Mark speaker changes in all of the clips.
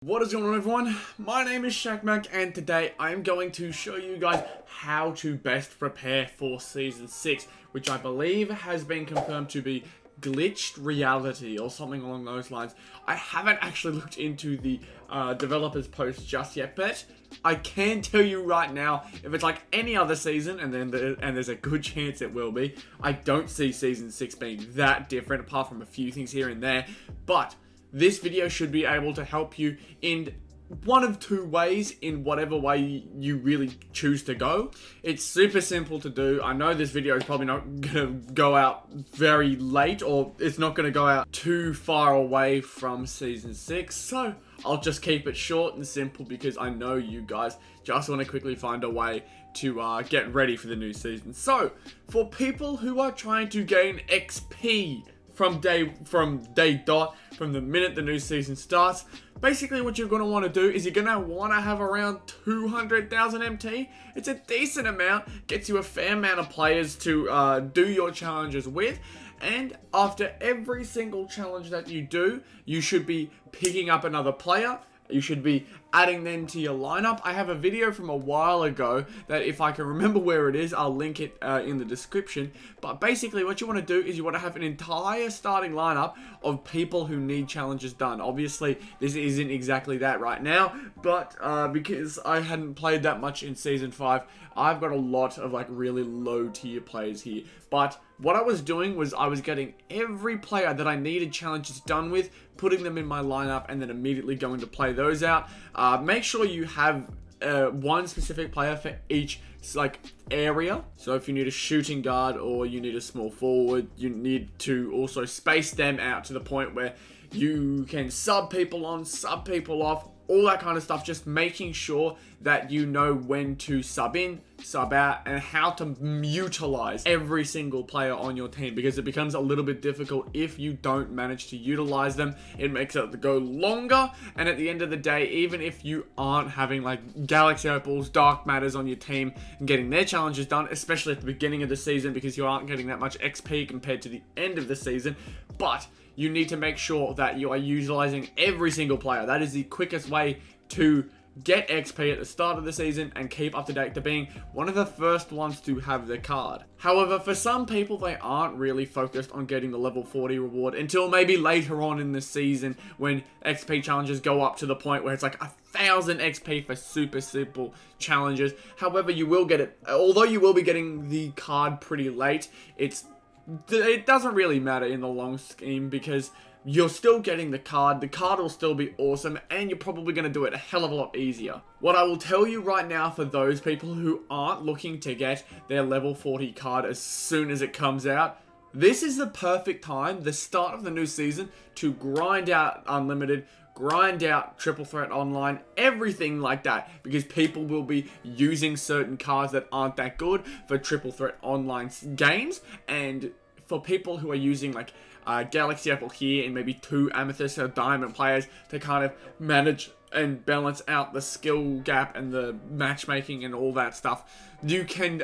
Speaker 1: What is going on, everyone? My name is Shaq and today I'm going to show you guys how to best prepare for Season 6, which I believe has been confirmed to be glitched reality or something along those lines. I haven't actually looked into the developers post just yet, but I can tell you right now, if it's like any other season, and there's a good chance it will be, I don't see Season 6 being that different, apart from a few things here and there, but this video should be able to help you in one of two ways, in whatever way you really choose to go. It's super simple to do. I know this video is probably not gonna go out very late, or it's not gonna go out too far away from Season 6, so I'll just keep it short and simple because I know you guys just want to quickly find a way to get ready for the new season. So, for people who are trying to gain XP from the minute the new season starts, basically what you're going to want to do is you're going to want to have around 200,000 MT. It's a decent amount, gets you a fair amount of players to do your challenges with, and after every single challenge that you do, you should be picking up another player. You should be adding them to your lineup. I have a video from a while ago that, if I can remember where it is, I'll link it in the description. But basically what you want to do is you want to have an entire starting lineup of people who need challenges done. Obviously, this isn't exactly that right now, but because I hadn't played that much in Season 5, I've got a lot of like really low tier players here. But what I was doing was I was getting every player that I needed challenges done with, putting them in my lineup, and then immediately going to play those out. Make sure you have one specific player for each area. So if you need a shooting guard or you need a small forward, you need to also space them out to the point where you can sub people on, sub people off, all that kind of stuff. Just making sure that you know when to sub in, sub out, and how to utilize every single player on your team, because it becomes a little bit difficult if you don't manage to utilize them. It makes it go longer, and at the end of the day, even if you aren't having like Galaxy Opals, Dark Matters on your team and getting their challenges done, especially at the beginning of the season, because you aren't getting that much XP compared to the end of the season, but you need to make sure that you are utilizing every single player. That is the quickest way to get XP at the start of the season and keep up to date to being one of the first ones to have the card. However, for some people, they aren't really focused on getting the level 40 reward until maybe later on in the season, when XP challenges go up to the point where it's like 1,000 XP for super simple challenges. However, you will get it, although you will be getting the card pretty late, it doesn't really matter in the long scheme, because you're still getting the card will still be awesome, and you're probably going to do it a hell of a lot easier. What I will tell you right now, for those people who aren't looking to get their level 40 card as soon as it comes out, this is the perfect time, the start of the new season, to grind out Unlimited, grind out Triple Threat Online, everything like that, because people will be using certain cards that aren't that good for Triple Threat Online games, and for people who are using like Galaxy Opal here and maybe 2 Amethyst or Diamond players to kind of manage and balance out the skill gap and the matchmaking and all that stuff, you can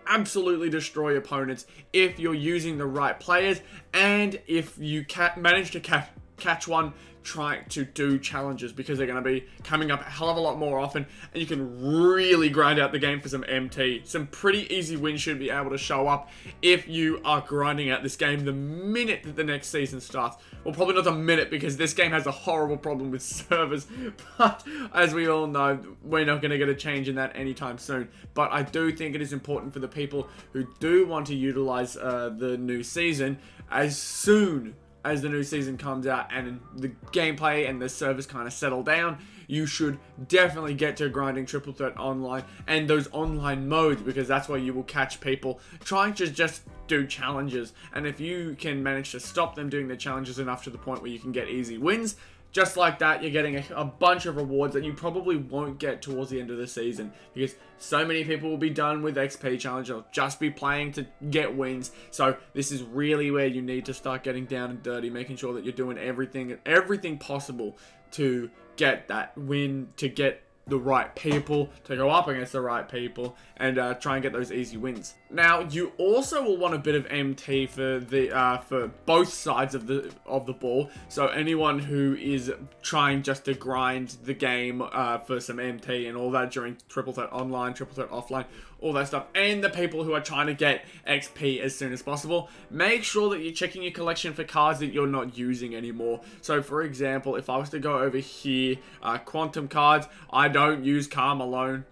Speaker 1: absolutely destroy opponents if you're using the right players, and if you manage to catch one trying to do challenges, because they're going to be coming up a hell of a lot more often, and you can really grind out the game for some MT. Some pretty easy wins should be able to show up if you are grinding out this game the minute that the next season starts. Well, probably not the minute, because this game has a horrible problem with servers, but as we all know, we're not going to get a change in that anytime soon. But I do think it is important for the people who do want to utilize the new season as soon as the new season comes out and the gameplay and the servers kind of settle down. You should definitely get to grinding Triple Threat Online and those online modes, because that's where you will catch people trying to just do challenges. And if you can manage to stop them doing the challenges enough to the point where you can get easy wins, just like that, you're getting a bunch of rewards that you probably won't get towards the end of the season, because so many people will be done with XP challenge. They'll just be playing to get wins. So this is really where you need to start getting down and dirty, making sure that you're doing everything possible to get that win, to get
Speaker 2: the right people, to go up against the right people, and try and get those easy wins. Now, you also will want a bit of MT for both sides of the ball. So anyone who is trying just to grind the game for some MT and all that during Triple Threat Online, Triple Threat Offline, all that stuff, and the people who are trying to get XP as soon as possible, make sure that you're checking your collection for cards that you're not using anymore. So for example, if I was to go over here, Quantum cards, I don't use Calm alone.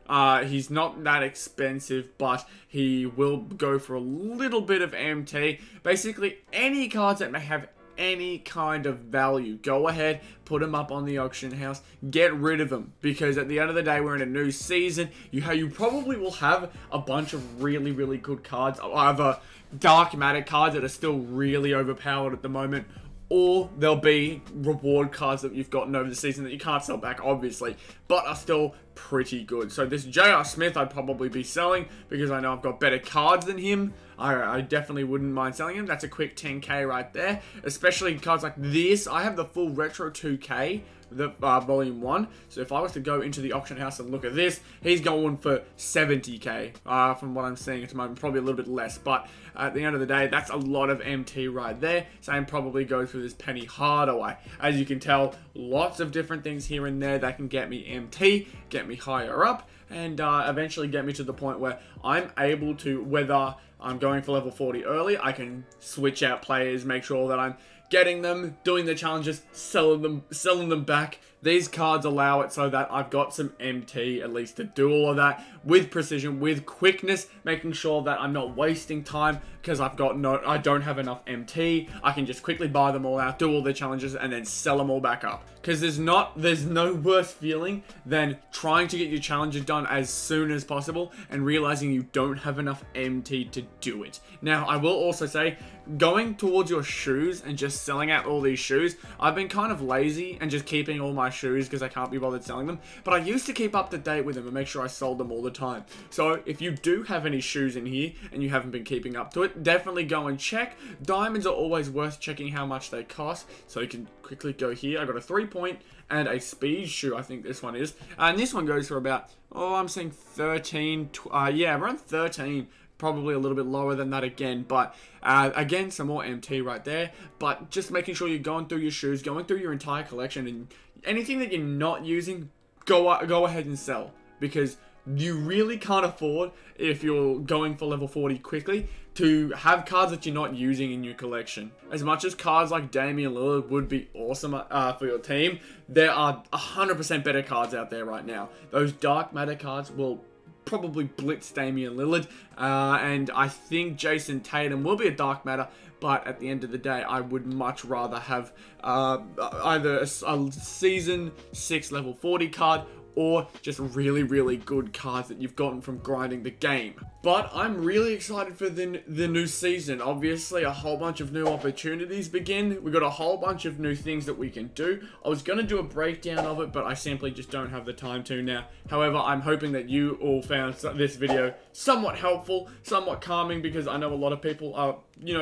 Speaker 2: He's not that expensive, but he will go for a little bit of MT. Basically, any cards that may have any kind of value, go ahead, put them up on the auction house, get rid of them, because at the end of the day, we're in a new season. You probably will have a bunch of really, really good cards, either dark matter cards that are still really overpowered at the moment, or there'll be reward cards that you've gotten over the season that you can't sell back, obviously, but are still pretty good. So this J.R. Smith I'd probably be selling, because I know I've got better cards than him. I definitely wouldn't mind selling him. That's a quick 10k right there, especially cards like this. I have the full Retro 2K, the volume 1. So if I was to go into the auction house and look at this, he's going for 70k from what I'm seeing at the moment, probably a little bit less, but at the end of the day, that's a lot of MT right there. Same probably goes for this Penny Hardaway. As you can tell, lots of different things here and there that can get me MT, get me higher up, and eventually get me to the point where I'm able to, whether I'm going for level 40 early, I can switch out players, make sure that I'm getting them, doing the challenges, selling them back. These cards allow it so that I've got some MT at least to do all of that with precision, with quickness, making sure that I'm not wasting time because I don't have enough MT. I can just quickly buy them all out, do all the challenges, and then sell them all back up. Because there's no worse feeling than trying to get your challenges done as soon as possible and realizing you don't have enough MT to do it. Now, I will also say, going towards your shoes and just selling out all these shoes, I've been kind of lazy and just keeping all my shoes because I can't be bothered selling them, but I used to keep up to date with them and make sure I sold them all the time. So if you do have any shoes in here and you haven't been keeping up to it, definitely go and check. Diamonds are always worth checking how much they cost, so you can quickly go here. I got a 3-point and a speed shoe, I think this one is, and this one goes for about, I'm saying 13, yeah, around 13. Probably a little bit lower than that again, but again, some more MT right there. But just making sure you're going through your shoes, going through your entire collection, and anything that you're not using, go ahead and sell, because you really can't afford, if you're going for level 40 quickly, to have cards that you're not using in your collection. As much as cards like Damian Lillard would be awesome for your team, there are 100% better cards out there right now. Those dark matter cards will probably blitz Damian Lillard, and I think Jason Tatum will be a dark matter, but at the end of the day, I would much rather have either a season 6 level 40 card, or just really, really good cards that you've gotten from grinding the game. But I'm really excited for the new season. Obviously, a whole bunch of new opportunities begin. We've got a whole bunch of new things that we can do. I was going to do a breakdown of it, but I simply just don't have the time to now. However, I'm hoping that you all found this video somewhat helpful, somewhat calming, because I know a lot of people are,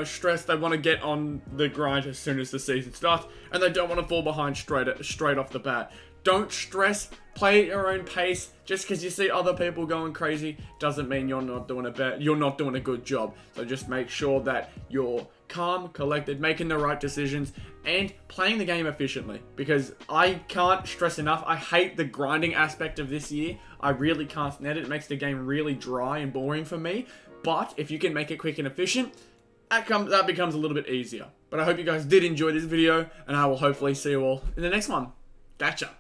Speaker 2: stressed. They want to get on the grind as soon as the season starts, and they don't want to fall behind straight off the bat. Don't stress, play at your own pace. Just because you see other people going crazy doesn't mean you're not doing a good job. So just make sure that you're calm, collected, making the right decisions, and playing the game efficiently. Because I can't stress enough, I hate the grinding aspect of this year. I really can't stand it. It makes the game really dry and boring for me. But if you can make it quick and efficient, that becomes a little bit easier. But I hope you guys did enjoy this video, and I will hopefully see you all in the next one. Gotcha.